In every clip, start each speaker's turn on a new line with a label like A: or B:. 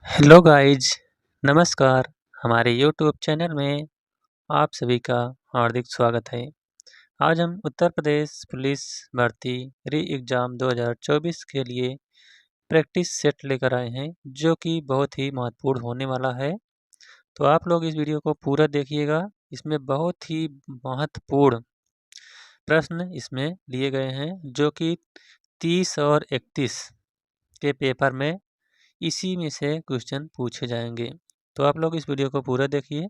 A: Hello guys, नमस्कार। हमारे YouTube channel में आप सभी का हार्दिक स्वागत है। आज हम उत्तर प्रदेश पुलिस भर्ती री एग्ज़ाम 2024 के लिए प्रैक्टिस सेट लेकर आए हैं, जो कि बहुत ही महत्वपूर्ण होने वाला है। तो आप लोग इस वीडियो को पूरा देखिएगा। इसमें बहुत ही महत्वपूर्ण प्रश्न इसमें लिए गए हैं, जो कि 30 और 31 के पेपर में इसी में से क्वेश्चन पूछे जाएंगे। तो आप लोग इस वीडियो को पूरा देखिए।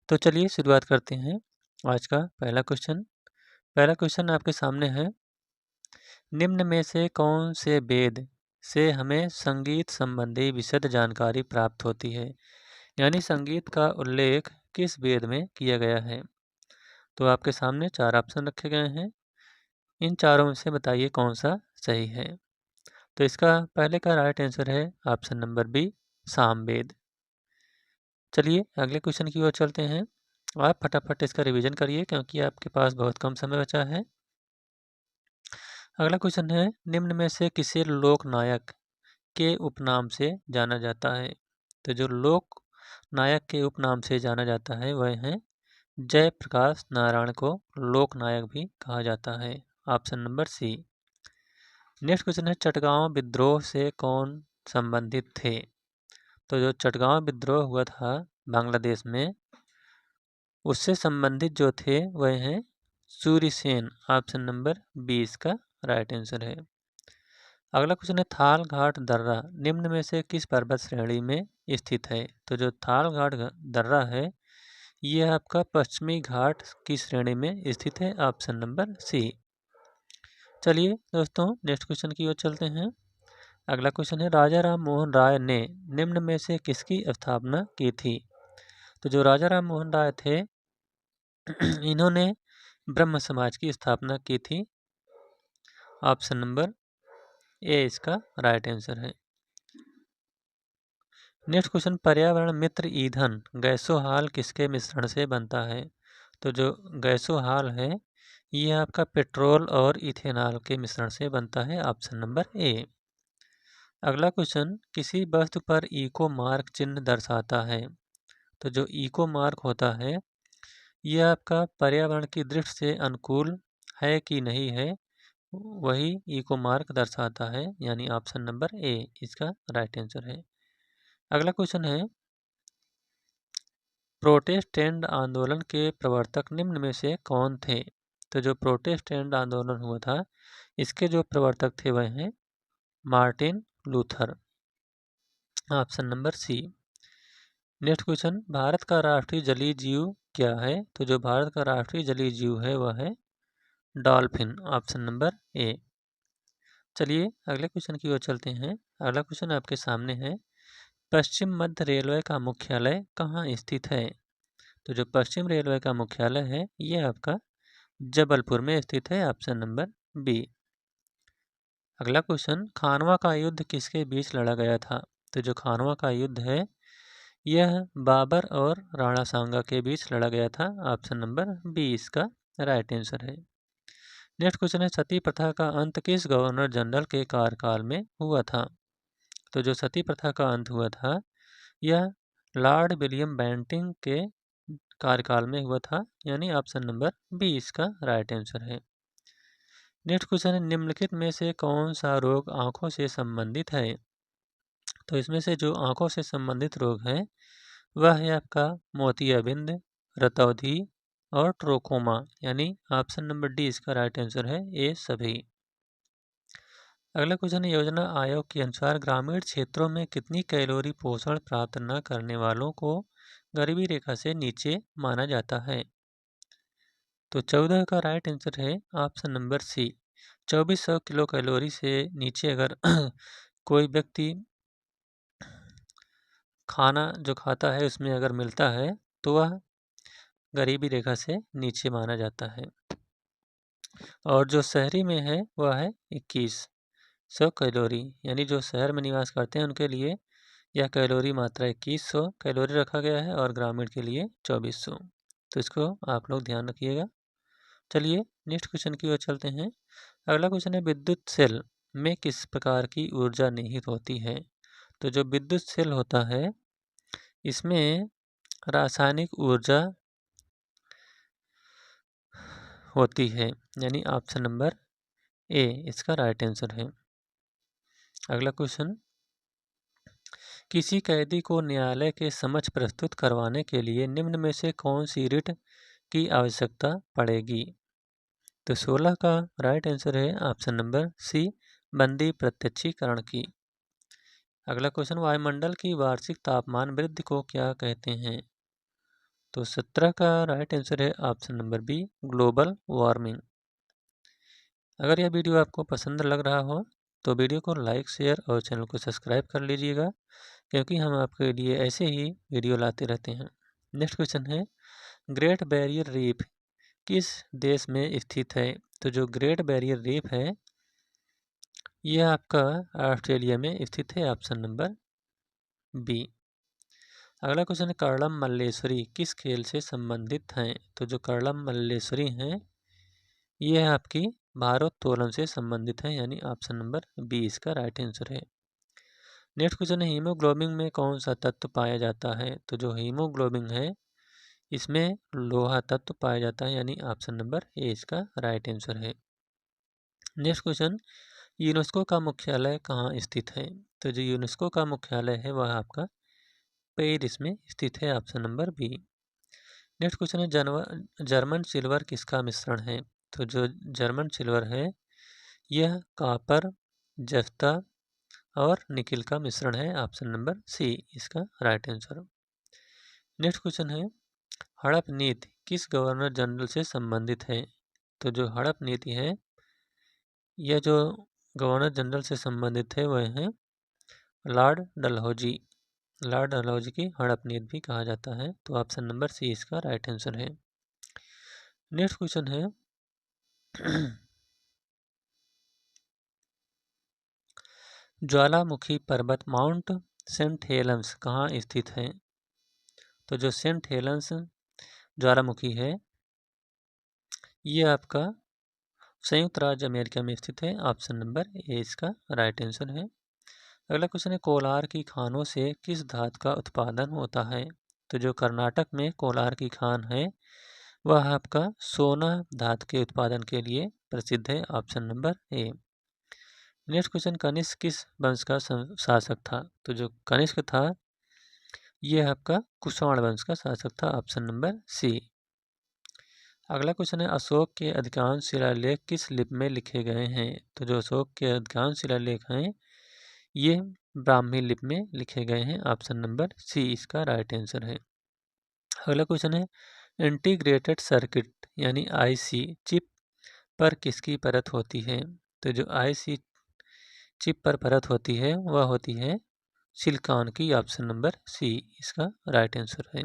A: तो चलिए शुरुआत करते हैं। आज का पहला क्वेश्चन आपके सामने है। निम्न में से कौन से वेद से हमें संगीत संबंधी विशद जानकारी प्राप्त होती है? यानी संगीत का उल्लेख किस वेद में किया गया है? तो आपके सामने चार ऑप्शन रखे गए हैं। इन चारों में से बताइए कौन सा सही है। तो इसका पहले का राइट आंसर है ऑप्शन नंबर बी, सामवेद। चलिए अगले क्वेश्चन की ओर चलते हैं। आप फटाफट इसका रिवीजन करिए, क्योंकि आपके पास बहुत कम समय बचा है। अगला क्वेश्चन है, निम्न में से किसे लोक नायक के उपनाम से जाना जाता है? तो जो लोक नायक के उपनाम से जाना जाता है वह है जयप्रकाश नारायण को लोक नायक भी कहा जाता है। Option number C. Next question है, चटगांव विद्रोह से कौन संबंधित थे? तो जो चटगांव विद्रोह हुआ था बांग्लादेश में, उससे संबंधित जो थे वह हैं सूर्यसेन। ऑप्शन नंबर 20 का राइट आंसर है। अगला क्वेश्चन है, थाल घाट दर्रा निम्न में से किस पर्वत श्रेणी में स्थित है? तो जो थाल घाट दर्रा है यह आपका पश्चिमी घाट की श्रेणी में स्थित है। Option number C. चलिए दोस्तों नेक्स्ट क्वेश्चन की ओर चलते हैं। अगला क्वेश्चन है, राजा राम मोहन राय ने निम्न में से किसकी स्थापना की थी? तो जो राजा राम मोहन राय थे इन्होंने ब्रह्म समाज की स्थापना की थी। ऑप्शन नंबर ए इसका राइट आंसर है। नेक्स्ट क्वेश्चन, पर्यावरण मित्र ईंधन गैसोहाल किसके मिश्रण से बनता है? तो जो गैसोहाल है यह आपका पेट्रोल और इथेनॉल के मिश्रण से बनता है। ऑप्शन नंबर ए। अगला क्वेश्चन, किसी वस्तु पर इको मार्क चिन्ह दर्शाता है? तो जो इको मार्क होता है यह आपका पर्यावरण की दृष्टि से अनुकूल है कि नहीं है, वही इको मार्क दर्शाता है। यानी ऑप्शन नंबर ए इसका राइट आंसर है। अगला क्वेश्चन है, प्रोटेस्टेंट आंदोलन के प्रवर्तक निम्न में से कौन थे? तो जो प्रोटेस्टेंट आंदोलन हुआ था इसके जो प्रवर्तक थे वह हैं Martin Luther. Option number C. Next question, Bharat का राष्ट्रीय जलीय जीव क्या है? तो जो भारत का राष्ट्रीय जलीय जीव है वह है डॉल्फिन। ऑप्शन नंबर ए। चलिए अगले क्वेश्चन की ओर चलते हैं। अगला क्वेश्चन आपके सामने है, पश्चिम मध्य रेलवे का मुख्यालय कहाँ स्थित है? तो जो पश्चिम रेलवे का मुख्यालय है यह आपका जबलपुर में स्थित है। Option number B. अगला क्वेश्चन, खानवा का युद्ध किसके बीच लड़ा गया था? तो जो खानवा का युद्ध है यह बाबर और राणा सांगा के बीच लड़ा गया था। ऑप्शन नंबर बी इसका राइट आंसर है। नेक्स्ट क्वेश्चन है, सती प्रथा का अंत किस गवर्नर जनरल के कार्यकाल में हुआ था? तो जो सती प्रथा का अंत हुआ था यह लॉर्ड विलियम बेंटिंग के कार्यकाल में हुआ था। यानी ऑप्शन नंबर बी इसका राइट आंसर है। नेक्स्ट क्वेश्चन है, निम्नलिखित में से कौन सा रोग आंखों से संबंधित है? तो इसमें से जो आंखों से संबंधित रोग है वह है आपका मोतियाबिंद, रतौंधी और ट्रोकोमा। यानी ऑप्शन नंबर डी इसका राइट आंसर है, ये सभी। अगला क्वेश्चन है, योजना आयोग के अनुसार ग्रामीण क्षेत्रों में कितनी कैलोरी पोषण प्राप्त न करने वालों को गरीबी रेखा से नीचे माना जाता है? तो 14 का राइट आंसर है option number C. 2400 kilo calorie से नीचे अगर कोई व्यक्ति खाना जो खाता है उसमें अगर मिलता है तो वह गरीबी रेखा से नीचे माना जाता है। और जो शहरी में है वह है 2100 कैलोरी। यानी जो शहर में निवास करते हैं उनके लिए यह कैलोरी मात्रा 2100 कैलोरी रखा गया है और ग्रामीण के लिए 2400। तो इसको आप लोग ध्यान रखिएगा। चलिए नेक्स्ट क्वेश्चन की ओर चलते हैं। अगला क्वेश्चन है, विद्युत सेल में किस प्रकार की ऊर्जा निहित होती है? तो जो विद्युत सेल होता है इसमें रासायनिक ऊर्जा होती है, यानी ऑप्शन नंबर ए इसका राइट आंसर है। अगला क्वेश्चन, किसी कैदी को न्यायालय के समक्ष प्रस्तुत करवाने के लिए निम्न में से कौन सी रिट की आवश्यकता पड़ेगी? तो 16 का राइट आंसर है ऑप्शन नंबर सी, बंदी प्रत्यक्षीकरण की। अगला क्वेश्चन, वायुमंडल की वार्षिक तापमान वृद्धि को क्या कहते हैं? तो 17 का राइट आंसर है option number B, global warming. अगर यह वीडियो आपको पसंद लग रहा हो तो वीडियो को लाइक, शेयर और चैनल को सब्सक्राइब कर लीजिएगा, क्योंकि हम आपके लिए ऐसे ही वीडियो लाते रहते हैं। नेक्स्ट क्वेश्चन है, ग्रेट बैरियर रीफ किस देश में स्थित है? तो जो ग्रेट बैरियर रीफ है यह आपका ऑस्ट्रेलिया में स्थित है, ऑप्शन नंबर बी। अगला क्वेश्चन है, कर्णम मल्लेश्वरी किस खेल से संबंधित हैं? तो जो कर्णम मल्लेश्वरी हैं यह आपकी भारोत्तोलन से संबंधित है, यानी ऑप्शन नंबर बी इसका राइट आंसर है। नेक्स्ट क्वेश्चन है, हीमोग्लोबिन में कौन सा तत्व पाया जाता है? तो जो हीमोग्लोबिन है इसमें लोहा तत्व पाया जाता है, यानी ऑप्शन नंबर ए इसका राइट आंसर है। नेक्स्ट क्वेश्चन, यूनेस्को का मुख्यालय कहाँ स्थित है? तो जो यूनेस्को का मुख्यालय है वह आपका पेरिस में स्थित है, option number B. Next question है, जर्मन सिल्वर किसका मिश्रण है? तो जो जर्मन सिल्वर है यह कॉपर, जस्ता और निकिल का मिश्रण है, ऑप्शन नंबर सी इसका राइट आंसर। नेक्स्ट क्वेश्चन है, हड़प नीति किस गवर्नर जनरल से संबंधित है? तो जो हड़प नीति है यह जो गवर्नर जनरल से संबंधित है वह है लॉर्ड डलहौजी। लॉर्ड डलहौजी की हड़प नीति भी कहा जाता है, तो ऑप्शन नंबर सी इसका राइट आंसर है। नेक्स्ट क्वेश्चन है, ज्वालामुखी पर्वत माउंट सेंट हेलेंस कहाँ स्थित है? तो जो सेंट हेलेंस ज्वालामुखी है ये आपका संयुक्त राज्य अमेरिका में स्थित है, ऑप्शन नंबर ए इसका राइट आंसर है। अगला क्वेश्चन है, कोलार की खानों से किस धातु का उत्पादन होता है? तो जो कर्नाटक में कोलार की खान है वह आपका सोना धातु के उत्पादन के लिए प्रसिद्ध है, option number A. Next question, Kanishka किस वंश का शासक था? तो जो कनिष्क था यह आपका कुषाण वंश का शासक था, ऑप्शन नंबर सी। अगला क्वेश्चन है, अशोक के अधिकांश शिलालेख किस लिपि में लिखे गए हैं? तो जो अशोक के अधिकांश शिलालेख हैं ये ब्राह्मी लिपि में लिखे गए हैं, ऑप्शन नंबर सी इसका राइट आंसर है। अगला क्वेश्चन है, इंटीग्रेटेड सर्किट यानी आईसी चिप पर किसकी परत होती है? तो जो आईसी चिप पर परत होती है वह होती है सिलिकॉन की, ऑप्शन नंबर सी इसका राइट आंसर है।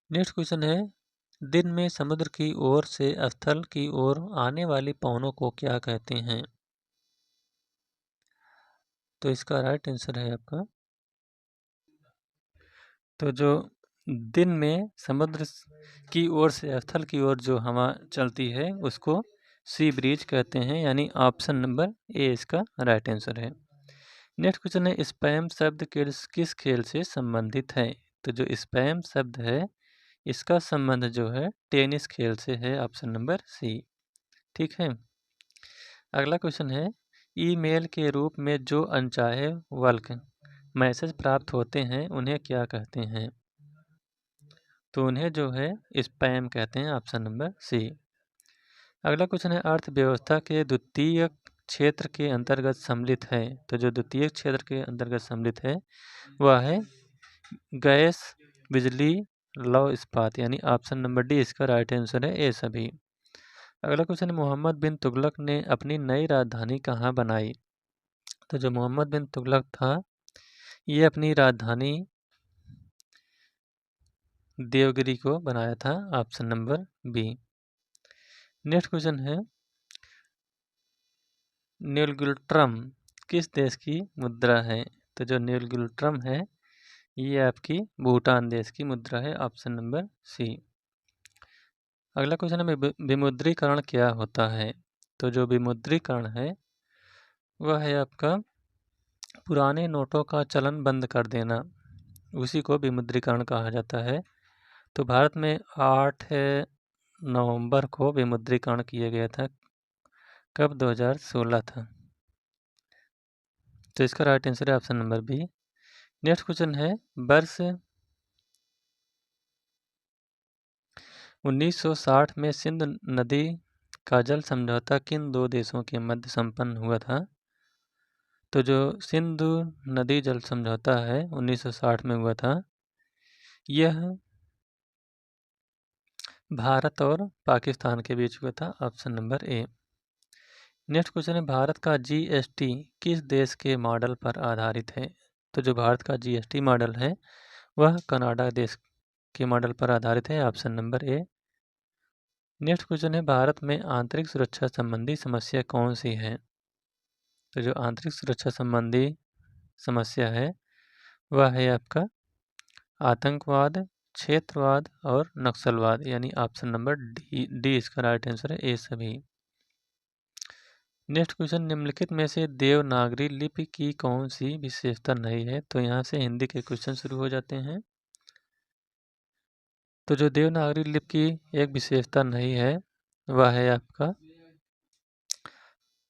A: नेक्स्ट क्वेश्चन है, दिन में समुद्र की ओर से स्थल की ओर आने वाली पवनों को क्या कहते हैं? तो इसका राइट आंसर है आपका, तो जो दिन में समुद्र की ओर से स्थल की ओर जो हवा चलती है उसको सी ब्रीज कहते हैं, यानी ऑप्शन नंबर ए इसका राइट आंसर है। नेक्स्ट क्वेश्चन है, स्पैम शब्द किस खेल से संबंधित है? तो जो स्पैम शब्द है इसका संबंध जो है टेनिस खेल से है, ऑप्शन नंबर सी। ठीक है। अगला क्वेश्चन है, ईमेल के रूप में जो अनचाहे बल्क मैसेज प्राप्त होते हैं उन्हें क्या कहते हैं? तो उन्हें जो है स्पैम कहते हैं, ऑप्शन नंबर सी। अगला क्वेश्चन है, अर्थव्यवस्था के द्वितीय क्षेत्र के अंतर्गत सम्मिलित है। तो जो द्वितीय क्षेत्र के अंतर्गत सम्मिलित है वह है गैस, बिजली, लौह इस्पात, यानी ऑप्शन नंबर डी इसका राइट आंसर है, ए सभी। अगला क्वेश्चन है, मोहम्मद बिन तुगलक ने अपनी नई राजधानी कहाँ बनाई? तो जो मोहम्मद बिन तुगलक था ये अपनी राजधानी देवगिरी को बनाया था, option number B. Next question है, नीलगिल्ट्रम किस देश की मुद्रा है? तो जो नीलगिल्ट्रम है ये आपकी भूटान देश की मुद्रा है, ऑप्शन नंबर सी। अगला क्वेश्चन है, विमुद्रीकरण क्या होता है? तो जो विमुद्रीकरण है वह है आपका पुराने नोटों का चलन बंद कर देना, उसी को विमुद्रीकरण कहा जाता है। तो भारत में 8 नवंबर को विमुद्रीकरण किया गया था। कब? 2016 था। तो इसका राइट आंसर है option number B. Next question है, वर्ष 1960 में सिंध नदी का जल समझौता किन दो देशों के मध्य संपन्न हुआ था? तो जो सिंधु नदी जल समझौता है 1960 में हुआ था, यह भारत और पाकिस्तान के बीच हुआ था। Option number A. Next question है, भारत का जीएसटी किस देश के मॉडल पर आधारित है? तो जो भारत का जीएसटी मॉडल है वह कनाडा देश के मॉडल पर आधारित है। Option number A. Next question है, भारत में आंतरिक सुरक्षा संबंधी समस्या कौन सी है? तो जो आंतरिक सुरक्षा संबंधी समस्या है वह है आपका आतंकवाद, क्षेत्रवाद और नक्सलवाद, यानी ऑप्शन नंबर डी इसका राइट आंसर है, ए सभी। नेक्स्ट क्वेश्चन, निम्नलिखित में से देवनागरी लिपि की कौन सी विशेषता नहीं है? तो यहाँ से हिंदी के क्वेश्चन शुरू हो जाते हैं। तो जो देवनागरी लिपि की एक विशेषता नहीं है वह है आपका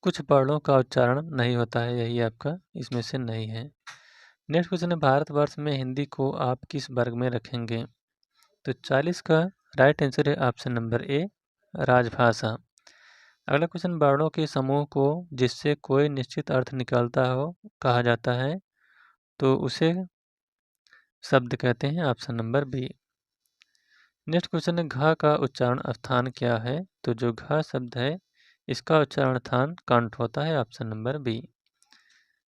A: कुछ वर्णों का उच्चारण नहीं होता है, यही आपका इसमें से नहीं है। नेक्स्ट क्वेश्चन है, भारतवर्ष में हिंदी को आप किस वर्ग में रखेंगे? तो 40 का राइट आंसर है ऑप्शन नंबर ए, राजभाषा। अगला क्वेश्चन, वर्णों के समूह को जिससे कोई निश्चित अर्थ निकलता हो कहा जाता है, तो उसे शब्द कहते हैं। Option number B. Next question है, घ का उच्चारण स्थान क्या है? तो जो घ शब्द है इसका उच्चारण स्थान कंठ होता है। Option number B.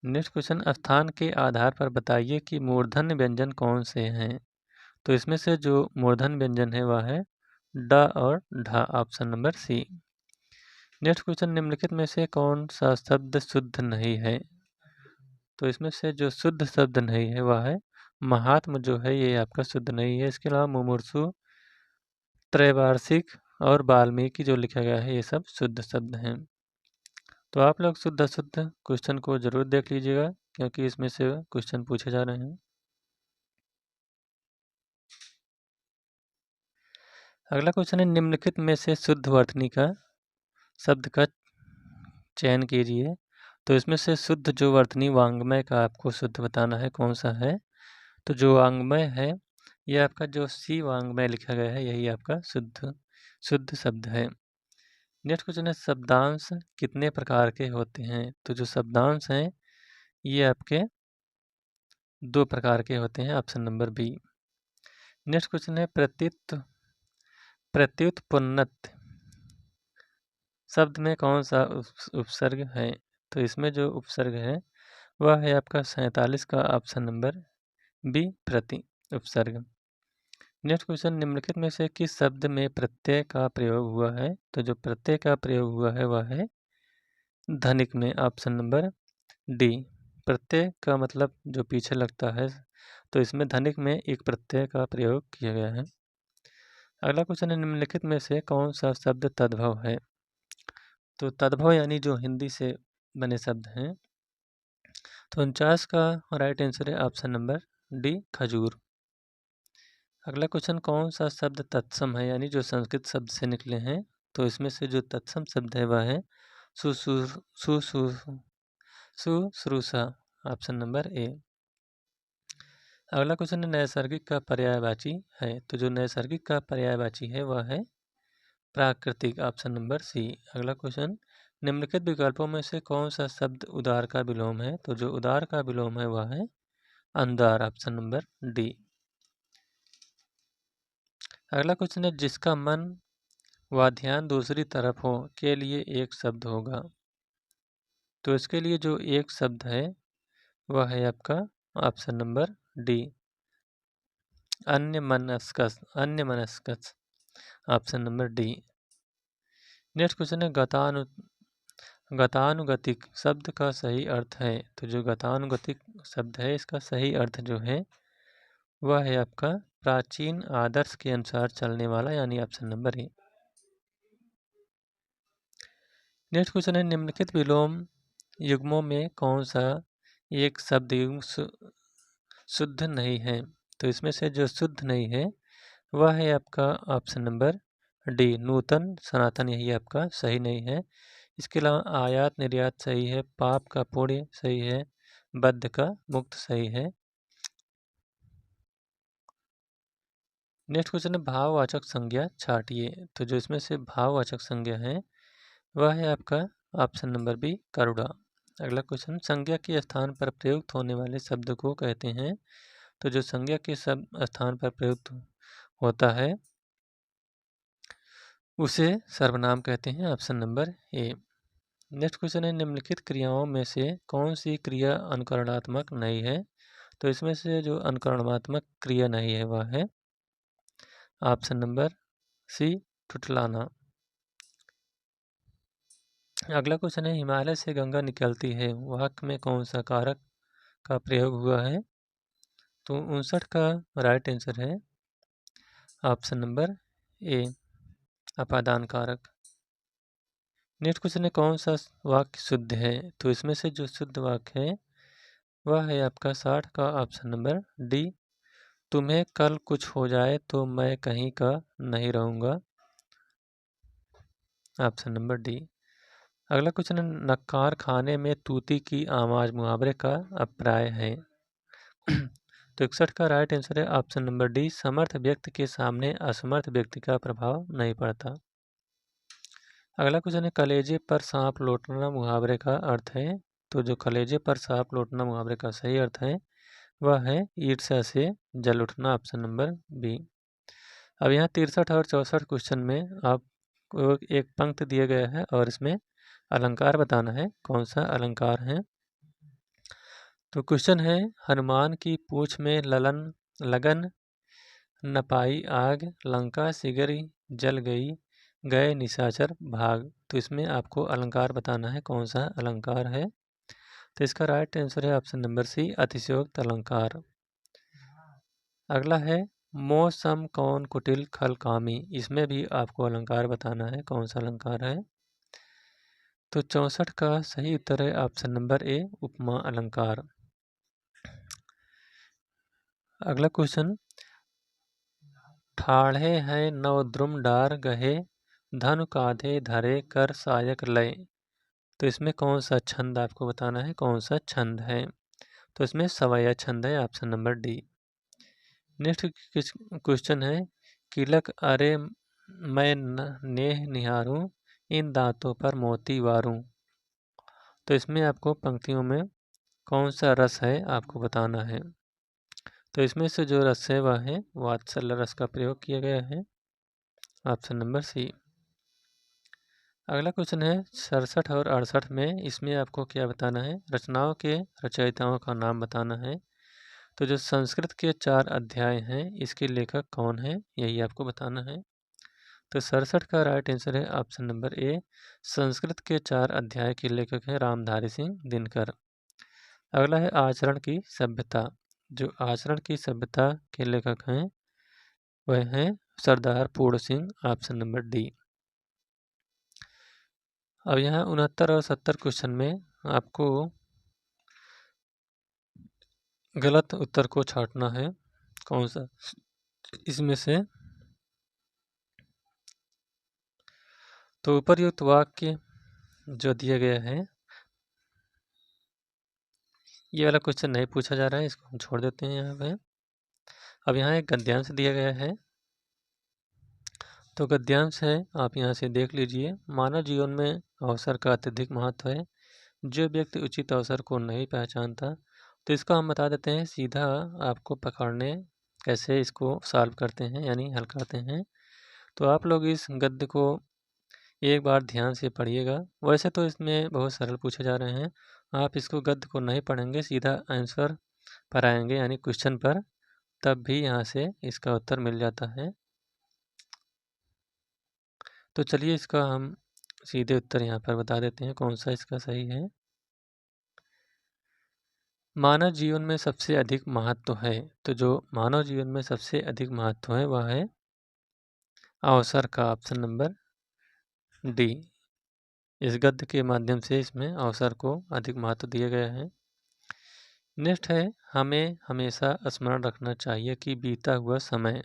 A: Next question, स्थान के आधार पर बताइए कि मूर्धन्य व्यंजन कौन से हैं? तो इसमें से जो मूर्धन्य व्यंजन है वह है ड और ढ। Option number C. Next question, निम्नलिखित में से कौन सा शब्द शुद्ध नहीं है? तो इसमें से जो शुद्ध शब्द नहीं है वह है महात्म, जो है ये आपका शुद्ध नहीं है। इसके अलावा मुमूर्षु, त्रैवार्षिक और वाल्मीकि जो लिखा गया है ये सब शुद्ध शब्द हैं। तो आप लोग शुद्ध अशुद्ध क्वेश्चन को जरूर देख लीजिएगा, क्योंकि इसमें से क्वेश्चन पूछे जा रहे हैं। अगला क्वेश्चन है, निम्नलिखित में से शुद्ध वर्तनी का शब्द का चयन कीजिए। तो इसमें से शुद्ध जो वर्तनी वांग्मय का आपको शुद्ध बताना है कौन सा है। तो जो वांग्मय है यह आपका जो सी वांग्मय लिखा गया है यही आपका शुद्ध शब्द है। नेक्स्ट क्वेश्चन है, शब्दांश कितने प्रकार के होते हैं? तो जो शब्दांश हैं ये आपके 2 प्रकार के होते हैं। Option number B. Next question है, प्रत्युत्पन्नत शब्द में कौन सा उपसर्ग है? तो इसमें जो उपसर्ग है वह है आपका 47 का ऑप्शन नंबर बी, प्रति उपसर्ग। नेक्स्ट क्वेश्चन, निम्नलिखित में से किस शब्द में प्रत्यय का प्रयोग हुआ है? तो जो प्रत्यय का प्रयोग हुआ है वह है धनिक में। Option number D. प्रत्यय का मतलब जो पीछे लगता है, तो इसमें धनिक में एक प्रत्यय का प्रयोग किया गया है। अगला क्वेश्चन है, निम्नलिखित में से कौन सा शब्द तद्भव है? तो तद्भव यानी जो हिंदी से बने शब्द हैं। तो 49 का राइट आंसर है ऑप्शन नंबर डी, खजूर। अगला क्वेश्चन, कौन सा शब्द तत्सम है, यानी जो संस्कृत शब्द से निकले हैं? तो इसमें से जो तत्सम शब्द है वह है सुश्रूषा। ऑप्शन नंबर ए। अगला क्वेश्चन है, नैसर्गिक का पर्यायवाची है। तो जो नैसर्गिक का पर्यायवाची है वह है प्राकृतिक। Option number C. अगला क्वेश्चन, निम्नलिखित विकल्पों में से कौन सा शब्द उदार का विलोम है? तो जो उदार का विलोम है वह है अंधार। Option number D. अगला क्वेश्चन है, जिसका मन व ध्यान दूसरी तरफ हो के लिए एक शब्द होगा। तो इसके लिए जो एक शब्द है वह है आपका ऑप्शन नंबर डी, अन्यमनस्क। Option number D. Next question है, गतानुगतिक शब्द का सही अर्थ है। तो जो गतानुगतिक शब्द है इसका सही अर्थ जो है वह है आपका प्राचीन आदर्श के अनुसार चलने वाला, यानी option number A. Next question है, निम्नलिखित विलोम युग्मों में कौन सा एक शब्द युग्म शुद्ध नहीं है। तो इसमें से जो शुद्ध नहीं है वह है आपका ऑप्शन नंबर डी, नूतन सनातन, यही आपका सही नहीं है। इसके अलावा आयात निर्यात सही है, पाप का पुण्य सही है, बद्ध का मुक्त सही है। नेक्स्ट क्वेश्चन है भाववाचक संज्ञा छाटिए। तो जो इसमें से भाववाचक संज्ञा है वह है आपका ऑप्शन नंबर बी, करुणा। अगला क्वेश्चन, संज्ञा के स्थान पर प्रयुक्त होने वाले शब्द को कहते हैं। तो जो संज्ञा के शब्द स्थान पर प्रयुक्त होता है उसे सर्वनाम कहते हैं, option number A. Next question है निम्नलिखित क्रियाओं में से कौन सी क्रिया अनुकरणात्मक नहीं है। तो इसमें से जो अनुकरणात्मक क्रिया नहीं है वह है ऑप्शन नंबर सी, टुटलाना। अगला क्वेश्चन है हिमालय से गंगा निकलती है, वाक्य में कौन सा कारक का प्रयोग हुआ है। तो 59 का राइट आंसर है ऑप्शन नंबर ए, अपादान कारक। नेक्स्ट क्वेश्चन है कौन सा वाक्य शुद्ध है। तो इसमें से जो शुद्ध वाक्य है वह है आपका 60 का ऑप्शन नंबर डी, तुम्हें कल कुछ हो जाए तो मैं कहीं का नहीं रहूँगा, ऑप्शन नंबर डी। अगला क्वेश्चन है नक्कार खाने में तूती की आवाज़ मुहावरे का अभिप्राय है। तो 61 का राइट आंसर है ऑप्शन नंबर डी, समर्थ व्यक्ति के सामने असमर्थ व्यक्ति का प्रभाव नहीं पड़ता। अगला क्वेश्चन है कलेजे पर सांप लौटना मुहावरे का अर्थ है। तो जो कलेजे पर सांप लौटना मुहावरे का सही अर्थ है वह है ईर्ष्या से जल उठना, ऑप्शन नंबर बी। अब यहाँ 63 और 64 क्वेश्चन में आपको एक पंक्ति दिया गया है और इसमें अलंकार बताना है कौन सा अलंकार है। तो क्वेश्चन है हनुमान की पूंछ में लगन न पाई आग, लंका सिगरी जल गई, गए निशाचर भाग। तो इसमें आपको अलंकार बताना है कौन सा अलंकार है। तो इसका राइट आंसर है ऑप्शन नंबर सी, अतिशयोक्त अलंकार। अगला है मोह सम कौन कुटिल खल कामी, इसमें भी आपको अलंकार बताना है कौन सा अलंकार है। तो 64 का सही उत्तर है ऑप्शन नंबर ए, उपमा अलंकार। अगला क्वेश्चन, ठाढ़े हैं नव द्रुम डार गहे, धनु काँधे धरे कर सायक लय। तो इसमें कौन सा छंद आपको बताना है कौन सा छंद है। तो इसमें सवैया छंद है, option number D. Next question है किलक अरे मैं नेह निहारूं, इन दांतों पर मोती वारूं। तो इसमें आपको पंक्तियों में कौन सा रस है आपको बताना है। तो इसमें से जो रस है वह है वात्सल्य रस का प्रयोग किया गया है, ऑप्शन नंबर सी। अगला क्वेश्चन है 67 और 68 में, इसमें आपको क्या बताना है, रचनाओं के रचयिताओं का नाम बताना है। तो जो संस्कृत के 4 अध्याय हैं इसके लेखक कौन है यही आपको बताना है। तो 67 का राइट आंसर है ऑप्शन नंबर ए, संस्कृत के 4 अध्याय के लेखक हैं रामधारी सिंह दिनकर। अगला है आचरण की सभ्यता। जो आचरण की सभ्यता के लेखक हैं वह हैं सरदार पूर्ण सिंह, ऑप्शन नंबर डी। अब यहाँ 69 और 70 क्वेश्चन में आपको गलत उत्तर को छांटना है कौन सा इसमें से। तो उपर्युक्त वाक्य जो दिया गया है ये वाला क्वेश्चन नहीं पूछा जा रहा है, इसको हम छोड़ देते हैं यहाँ पे। अब यहाँ एक गद्यांश दिया गया है। तो गद्यांश है आप यहाँ से देख लीजिए। मानव जीवन में अवसर का अत्यधिक महत्व है, जो व्यक्ति उचित अवसर को नहीं पहचानता। तो इसको हम बता देते हैं सीधा आपको पकड़ने कैसे इसको सॉल्व करते हैं यानी हल करते हैं। तो आप लोग इस गद्य को एक बार ध्यान से पढ़िएगा। वैसे तो इसमें बहुत सरल पूछे जा रहे हैं, आप इसको गद्य को नहीं पढ़ेंगे सीधा आंसर पर आएंगे यानी क्वेश्चन पर, तब भी यहाँ से इसका उत्तर मिल जाता है। तो चलिए इसका हम सीधे उत्तर यहाँ पर बता देते हैं कौन सा इसका सही है। मानव जीवन में सबसे अधिक महत्व है। तो जो मानव जीवन में सबसे अधिक महत्व है वह है अवसर का, ऑप्शन नंबर डी। इस गद्य के माध्यम से इसमें अवसर को अधिक महत्व दिया गया है। नेक्स्ट है, हमें हमेशा स्मरण रखना चाहिए कि बीता हुआ समय।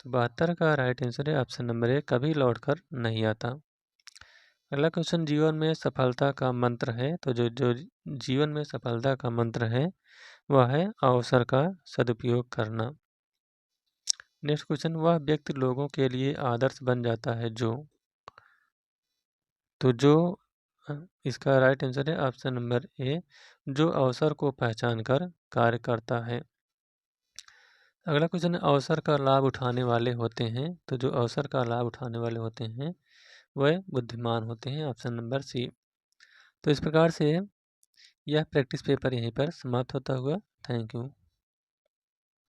A: तो 72 का राइट आंसर है ऑप्शन नंबर ए, कभी लौटकर नहीं आता। अगला क्वेश्चन, जीवन में सफलता का मंत्र है। तो जो जीवन में सफलता का मंत्र है वह है अवसर का सदुपयोग करना। नेक्स्ट क्वेश्चन, वह व्यक्ति लोगों के लिए आदर्श बन जाता है जो। तो जो इसका राइट आंसर है ऑप्शन नंबर ए, जो अवसर को पहचान कर कार्य करता है। अगला क्वेश्चन है, अवसर का लाभ उठाने वाले होते हैं। तो जो अवसर का लाभ उठाने वाले होते हैं वह बुद्धिमान होते हैं, ऑप्शन नंबर सी। तो इस प्रकार से यह प्रैक्टिस पेपर यहीं पर समाप्त होता हुआ। Thank you.